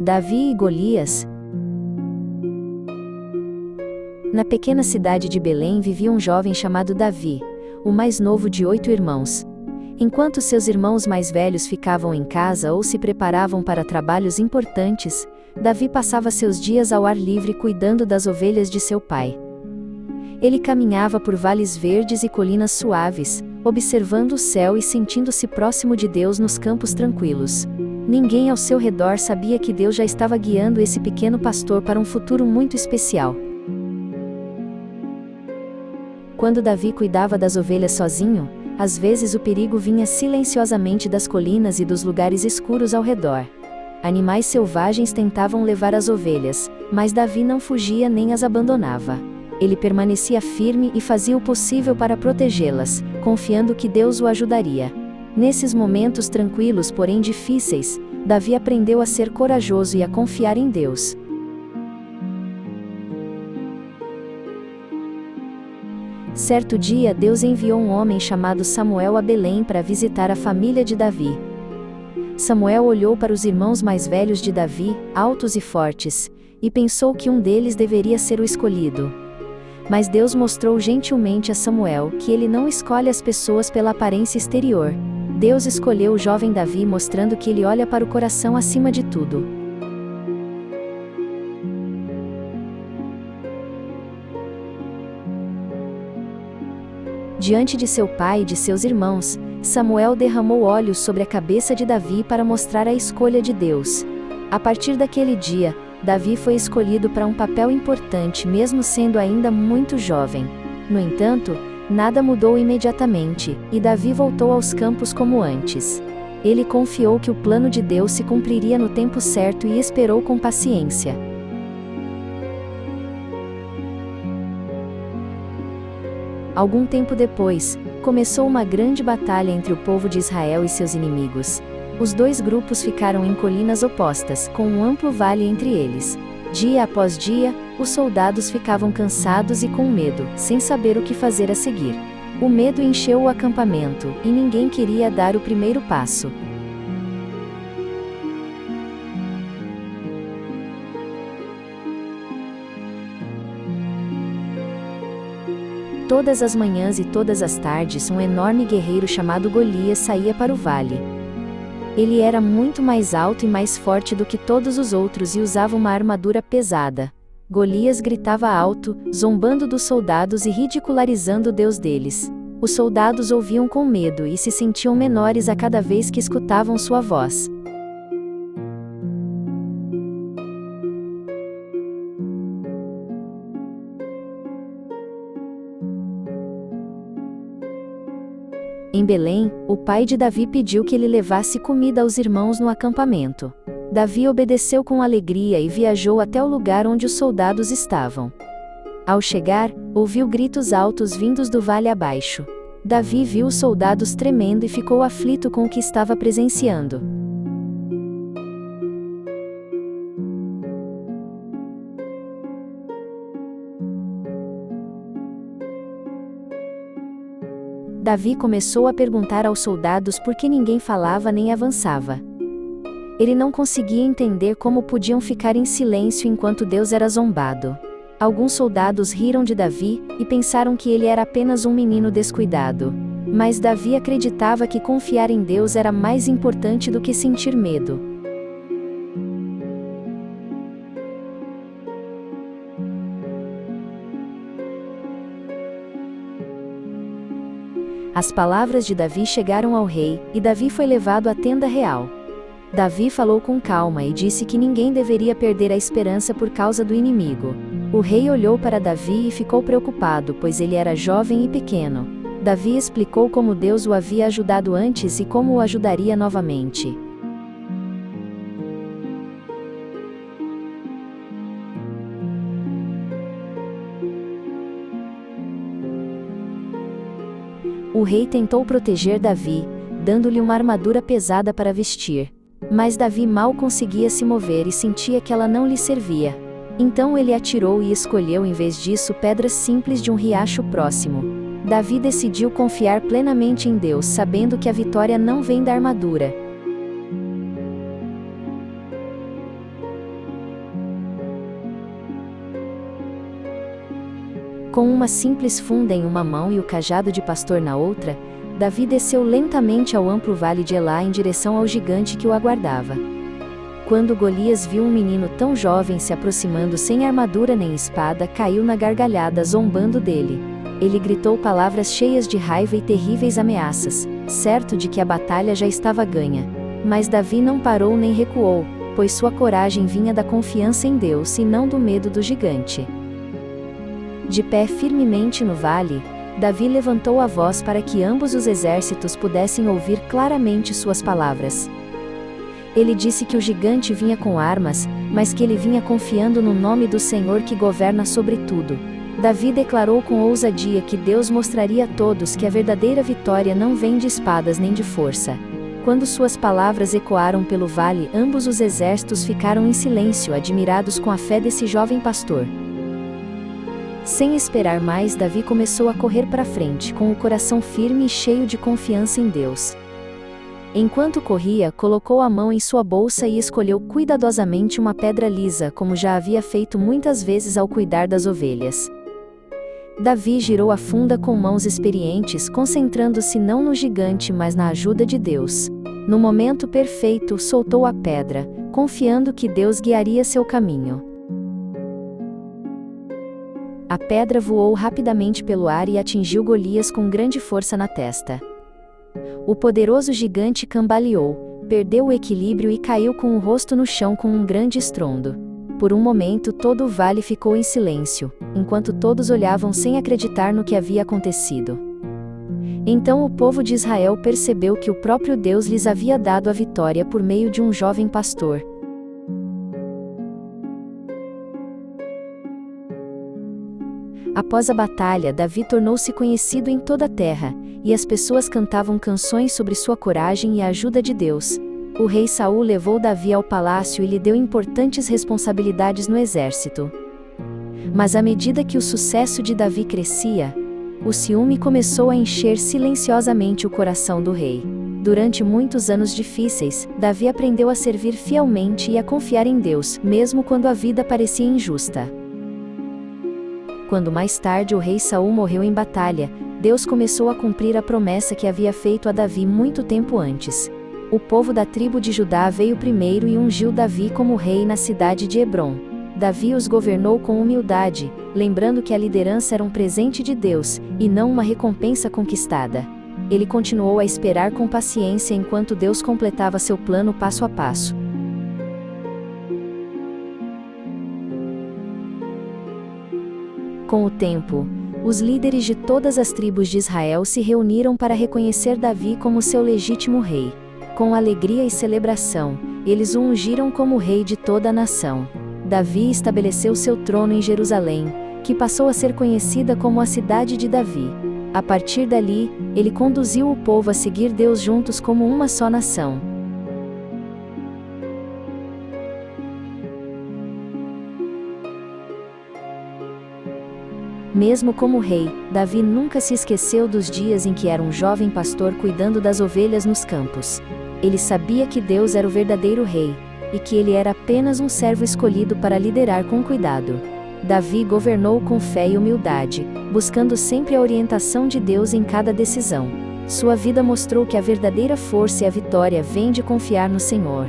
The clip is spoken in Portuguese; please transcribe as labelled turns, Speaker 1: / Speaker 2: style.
Speaker 1: Davi e Golias. Na pequena cidade de Belém vivia um jovem chamado Davi, o mais novo de 8 irmãos. Enquanto seus irmãos mais velhos ficavam em casa ou se preparavam para trabalhos importantes, Davi passava seus dias ao ar livre cuidando das ovelhas de seu pai. Ele caminhava por vales verdes e colinas suaves, observando o céu e sentindo-se próximo de Deus nos campos tranquilos. Ninguém ao seu redor sabia que Deus já estava guiando esse pequeno pastor para um futuro muito especial. Quando Davi cuidava das ovelhas sozinho, às vezes o perigo vinha silenciosamente das colinas e dos lugares escuros ao redor. Animais selvagens tentavam levar as ovelhas, mas Davi não fugia nem as abandonava. Ele permanecia firme e fazia o possível para protegê-las, confiando que Deus o ajudaria. Nesses momentos tranquilos, porém difíceis, Davi aprendeu a ser corajoso e a confiar em Deus. Certo dia Deus enviou um homem chamado Samuel a Belém para visitar a família de Davi. Samuel olhou para os irmãos mais velhos de Davi, altos e fortes, e pensou que um deles deveria ser o escolhido. Mas Deus mostrou gentilmente a Samuel que ele não escolhe as pessoas pela aparência exterior. Deus escolheu o jovem Davi mostrando que ele olha para o coração acima de tudo. Diante de seu pai e de seus irmãos, Samuel derramou óleo sobre a cabeça de Davi para mostrar a escolha de Deus. A partir daquele dia, Davi foi escolhido para um papel importante mesmo sendo ainda muito jovem. No entanto, nada mudou imediatamente, e Davi voltou aos campos como antes. Ele confiou que o plano de Deus se cumpriria no tempo certo e esperou com paciência. Algum tempo depois, começou uma grande batalha entre o povo de Israel e seus inimigos. Os dois grupos ficaram em colinas opostas, com um amplo vale entre eles. Dia após dia, os soldados ficavam cansados e com medo, sem saber o que fazer a seguir. O medo encheu o acampamento, e ninguém queria dar o primeiro passo. Todas as manhãs e todas as tardes um enorme guerreiro chamado Golias saía para o vale. Ele era muito mais alto e mais forte do que todos os outros e usava uma armadura pesada. Golias gritava alto, zombando dos soldados e ridicularizando o Deus deles. Os soldados ouviam com medo e se sentiam menores a cada vez que escutavam sua voz. Em Belém, o pai de Davi pediu que ele levasse comida aos irmãos no acampamento. Davi obedeceu com alegria e viajou até o lugar onde os soldados estavam. Ao chegar, ouviu gritos altos vindos do vale abaixo. Davi viu os soldados tremendo e ficou aflito com o que estava presenciando. Davi começou a perguntar aos soldados por que ninguém falava nem avançava. Ele não conseguia entender como podiam ficar em silêncio enquanto Deus era zombado. Alguns soldados riram de Davi, e pensaram que ele era apenas um menino descuidado. Mas Davi acreditava que confiar em Deus era mais importante do que sentir medo. As palavras de Davi chegaram ao rei, e Davi foi levado à tenda real. Davi falou com calma e disse que ninguém deveria perder a esperança por causa do inimigo. O rei olhou para Davi e ficou preocupado, pois ele era jovem e pequeno. Davi explicou como Deus o havia ajudado antes e como o ajudaria novamente. O rei tentou proteger Davi, dando-lhe uma armadura pesada para vestir. Mas Davi mal conseguia se mover e sentia que ela não lhe servia. Então ele atirou e escolheu em vez disso pedras simples de um riacho próximo. Davi decidiu confiar plenamente em Deus, sabendo que a vitória não vem da armadura. Com uma simples funda em uma mão e o cajado de pastor na outra, Davi desceu lentamente ao amplo vale de Elá em direção ao gigante que o aguardava. Quando Golias viu um menino tão jovem se aproximando sem armadura nem espada, caiu na gargalhada zombando dele. Ele gritou palavras cheias de raiva e terríveis ameaças, certo de que a batalha já estava ganha. Mas Davi não parou nem recuou, pois sua coragem vinha da confiança em Deus e não do medo do gigante. De pé firmemente no vale, Davi levantou a voz para que ambos os exércitos pudessem ouvir claramente suas palavras. Ele disse que o gigante vinha com armas, mas que ele vinha confiando no nome do Senhor que governa sobre tudo. Davi declarou com ousadia que Deus mostraria a todos que a verdadeira vitória não vem de espadas nem de força. Quando suas palavras ecoaram pelo vale, ambos os exércitos ficaram em silêncio, admirados com a fé desse jovem pastor. Sem esperar mais, Davi começou a correr para frente, com o coração firme e cheio de confiança em Deus. Enquanto corria, colocou a mão em sua bolsa e escolheu cuidadosamente uma pedra lisa, como já havia feito muitas vezes ao cuidar das ovelhas. Davi girou a funda com mãos experientes, concentrando-se não no gigante, mas na ajuda de Deus. No momento perfeito, soltou a pedra, confiando que Deus guiaria seu caminho. A pedra voou rapidamente pelo ar e atingiu Golias com grande força na testa. O poderoso gigante cambaleou, perdeu o equilíbrio e caiu com o rosto no chão com um grande estrondo. Por um momento todo o vale ficou em silêncio, enquanto todos olhavam sem acreditar no que havia acontecido. Então o povo de Israel percebeu que o próprio Deus lhes havia dado a vitória por meio de um jovem pastor. Após a batalha, Davi tornou-se conhecido em toda a terra, e as pessoas cantavam canções sobre sua coragem e a ajuda de Deus. O rei Saul levou Davi ao palácio e lhe deu importantes responsabilidades no exército. Mas à medida que o sucesso de Davi crescia, o ciúme começou a encher silenciosamente o coração do rei. Durante muitos anos difíceis, Davi aprendeu a servir fielmente e a confiar em Deus, mesmo quando a vida parecia injusta. Quando mais tarde o rei Saul morreu em batalha, Deus começou a cumprir a promessa que havia feito a Davi muito tempo antes. O povo da tribo de Judá veio primeiro e ungiu Davi como rei na cidade de Hebrom. Davi os governou com humildade, lembrando que a liderança era um presente de Deus, e não uma recompensa conquistada. Ele continuou a esperar com paciência enquanto Deus completava seu plano passo a passo. Com o tempo, os líderes de todas as tribos de Israel se reuniram para reconhecer Davi como seu legítimo rei. Com alegria e celebração, eles o ungiram como rei de toda a nação. Davi estabeleceu seu trono em Jerusalém, que passou a ser conhecida como a Cidade de Davi. A partir dali, ele conduziu o povo a seguir Deus juntos como uma só nação. Mesmo como rei, Davi nunca se esqueceu dos dias em que era um jovem pastor cuidando das ovelhas nos campos. Ele sabia que Deus era o verdadeiro rei, e que ele era apenas um servo escolhido para liderar com cuidado. Davi governou com fé e humildade, buscando sempre a orientação de Deus em cada decisão. Sua vida mostrou que a verdadeira força e a vitória vêm de confiar no Senhor.